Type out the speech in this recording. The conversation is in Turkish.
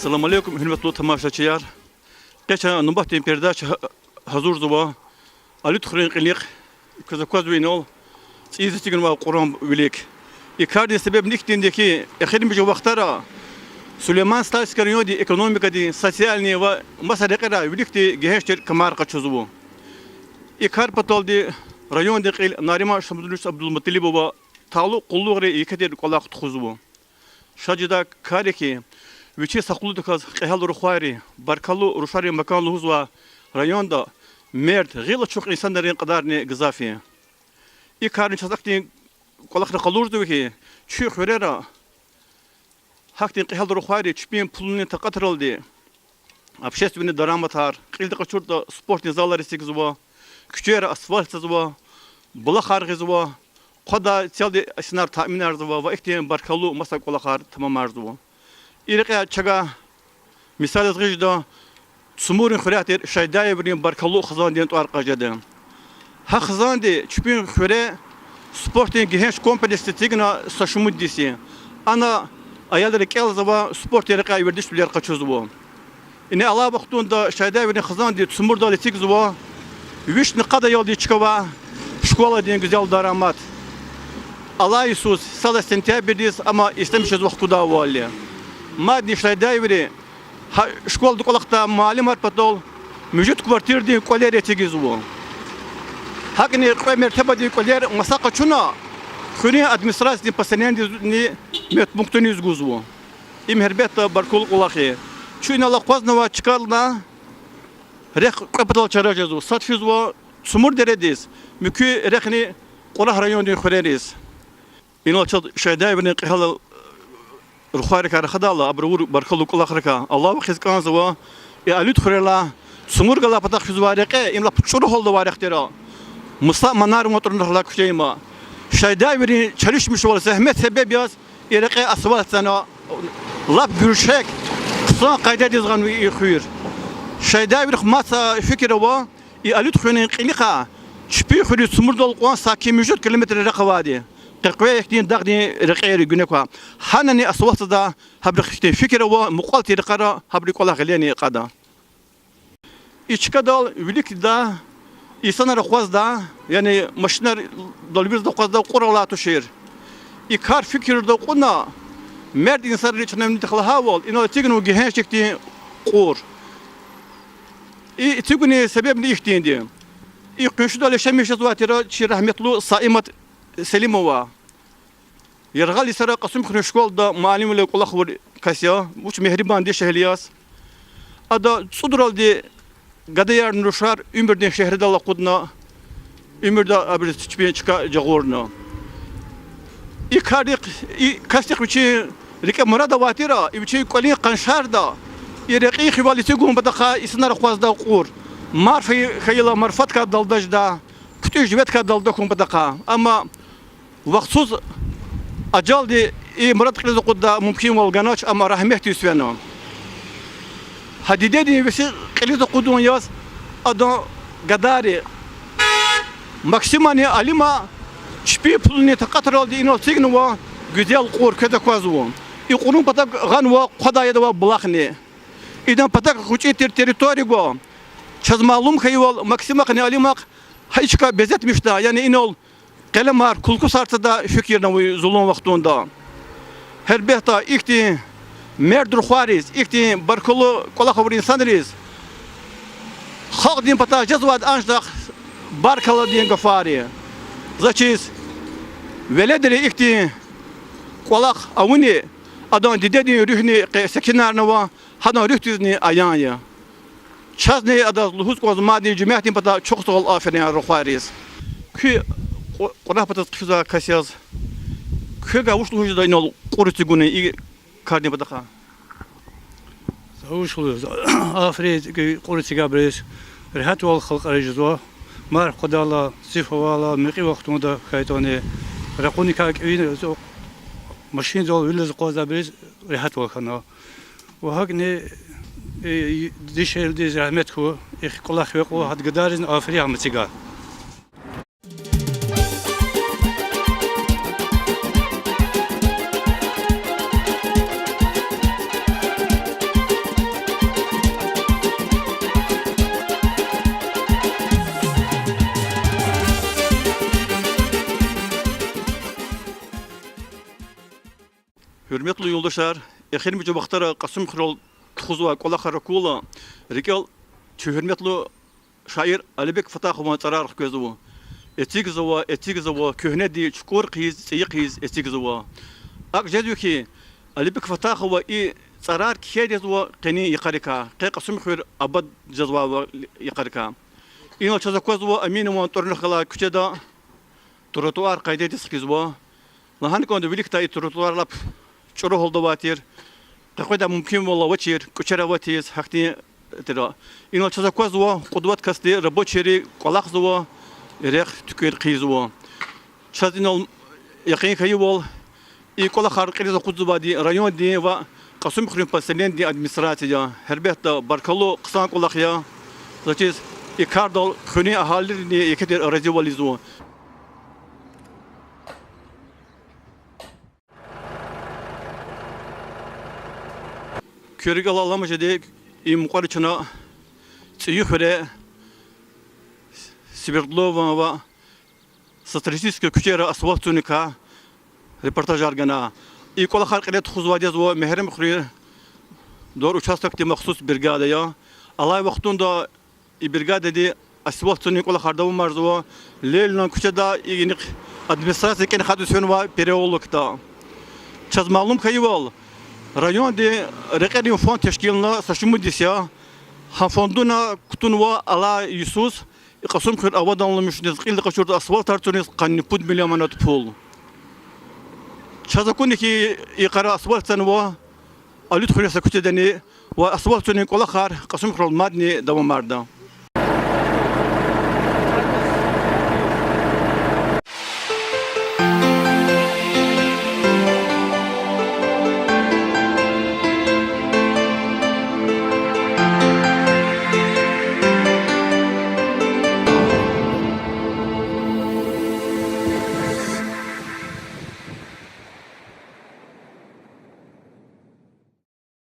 Assalamu alaikum hürmetli tamaşaçılar. Geçen nubahtin perdaş hazır zuba. Ali tıkırın qiliq. Kızakaz veynol. İzleti gün Kur'an bilik. İkardi sebep niktindeki exirim bir vaxtara. Süleyman Stalskariyo di ekonomika di sosyalni ve masadekara bilikti geheştir kamar kaçuzu. İkar patol di rayon di qil Narima Şamdulus Abdülmutalibova tağlu qulluğri ikedir kolaq tuxuzu. Şacida kareki Viçi sakulu kaz qehal ruxari barkalu ruşari makanlu huzwa rayonda mert gıyla çok insanların qadarını gizafi. İkarın çazaktin kolaqra qalurdu ki çü xörera haktin qehal ruxari çpin pulunu taqatrıldı. Общественный дараматар qildi qaçurda sport nizaları sigizwa küçüğer asfalt zwa bulaqar gizwa qada çaldı asinar tamin arzwa ve ihtiyan barkalu masak kolaqar tamam arzwa. İrqya çaga misal azgıjda sumurin xuratir şaydaya birin barkalu xazan diyen tuar qajada. Ha xazan di çpin xure sportin genç kompleksi tigna saşumuddisi. Ana ayalları kelzava sport yarqa verdiş bilir qaçuzwa. İne Allah vaqtunda şaydaya birin xazan di sumurda litigzwa vişni qada yoldi çıkava şkola diyen güzel daramat. Allah Isus sala sentyabrdis ama istemişiz vaqtuda vali. Madni şaydayveri şkolda kolaqta malumat patol mevcut kvartirdi koler etigizwo. Hakni mertebe di koler masaqa çuna xuni administrasiya pasanendi met punktuniz guzwo. Im herbeta barkul qulaqi. Çuna la qaznava çıkarla rex kapital çarajazwo. Satfizwo sumur deredis. Mükü rexni qolah rayonda xureriz. İnalçad şaydayveri qihal ruxari kar xadalla abrur barkalu qulaqraka Allah xizkan zwa alut xurela sumur gala pataq fizwariqe imla çuru holda variqtera musa manar motorunla kuşeyma şaydayveri çalışmış ol zahmet sebep yaz irqe asfalt sana lab gürşek qısa qayda dizgan ve xuyur şaydayveri masa fikri wa alut xunin qiliqa çpi xuri sumur dol qan sakin mevcut kilometre raqwadi قرقوي يحتين دغني رقير جنكوا حنني أصوات دا هبرخشتي فكرة ومقالتي رقرا هبري كلا غليني قدا إيشكدال وليك دا إنسان رخواز دا يعني مشنر دلبيز دا قواز دا قرالة تشير إكار فكر دا قلنا مرد إنسان ريشنا من دخل هاول إنه تيجنو جهاز شكتي قور تيجني سبب نيشتين دي إقنشوا دا لشميش زواتيرا شير رحمتلو صائمة Selimova. Yargali sara qasım xun şkolda malimle qulaq var kasya. Uç mehriban de şehliyas. Ada suduraldi gadayar nurşar ümürden şehirde Allah qudna. Ümürde abir çipen çıka jagorna. İkadik kastik biçi rika murada watira biçi qali qanşarda. Irqi xibalisi gum badaqa isnar qwazda qur. Marfi khayla marfat ka daldajda. Kütü jvet ka dalda kum badaqa. Ama Vaqtsuz acal di murat qiliz qudda mumkin olganaç ama rahmet yusveno. Hadide di vesi qiliz qudun yaz ada gadari maksimani alima çpi pulni taqatral di ino signwa güzel qur kada kwazwo. İqunun patak ganwa qadaya da bulaqni. İdan patak xuçi territorigo. Çazmalum khayval maksimaqni alimaq hiçka bezetmişda yani inol Kelemar kulku sartıda fikirna ve zulüm vaktunda. Her behta ikti merdur xariz, ikti barkulu kolakavur insanlarız. Halk din pata cezvad anşdak barkala din gafari. Zaçiz velediri ikti kolak avuni adan didedi ruhni sekinarnava hadan ruhtizni ayanya. Çazni adas luhus koz madi cemaatin pata çok sağol aferin ruhariz. Ki Qora patas qıza kasyaz. Köga uşluğu da inol qoruti gune i karni badaqa. Uşluğu afred qoruti gabres. Rehat wal xalq arjizwa. Mar qadala sifavala miqi vaqtunda khaytoni raquni ka evin ماشین زال ویلز قاضی بریز راحت وکنا و هاگنی دیشل دیز رحمت کو ایک کلا خواه و هد گدارن آفری هم تیگا Hürmetli yoldaşlar, ehir mücabakhtara Kasım Kral Tuzva Kola Karakula, Rikel hürmetli şair Alibek Fatahova Tarar Gözü. Etik zava köhne di çukur qiz qiz etik zava. Ak jediyor ki Alibek Fatahova i tarar kiye zava qani yaqarika. Kasım Kral abad jazwa yaqarika. İnal çazakwa aminu wa torna khala küçeda trotuar qaydeti skizwa. Lahan kondu birlikte trotuarlap çoro oldu batir. Qaqada mümkün valla vachir kuchara vatiz hakti tira. İnal çazakwa zwa qudvat kasti rabocheri qalaq zwa rex tükür qizwa. Çazinal yaqin kayıbol i qola xarqiriz qudubadi rayon di va Kasım Kral paselen di administrasiya herbetta barkalo qsan qolaqya. Zaçiz ikardal khuni ahalirini yeketer aracı valizwa. Körüge alamacı de mukarıçına tsiyuhre Sverdlova ve stratejik küçere asfaltunika reportaj argana. İkola halkıyla tuzvadiz ve mehrem khri dor uçastakti mahsus brigada ya. Alay vaktunda brigada di asfaltunik kola hardavu marzu lelna küçeda yeni administrasiya ken hadisyon ve pereolukta. Çaz malum kayıval. Rayon de rekeri fond teşkiline saçımı disya. Ha fonduna kutunva ala Yusuf Kasım Kral avadanlamış nezqil qaşurda asfalt artunis qannipud milyamanat pul. Çazakun ki iqara asfalt tanwa alut khulasa kutedani ve asfalt tunin kola khar Kasım Kral madni dawamarda.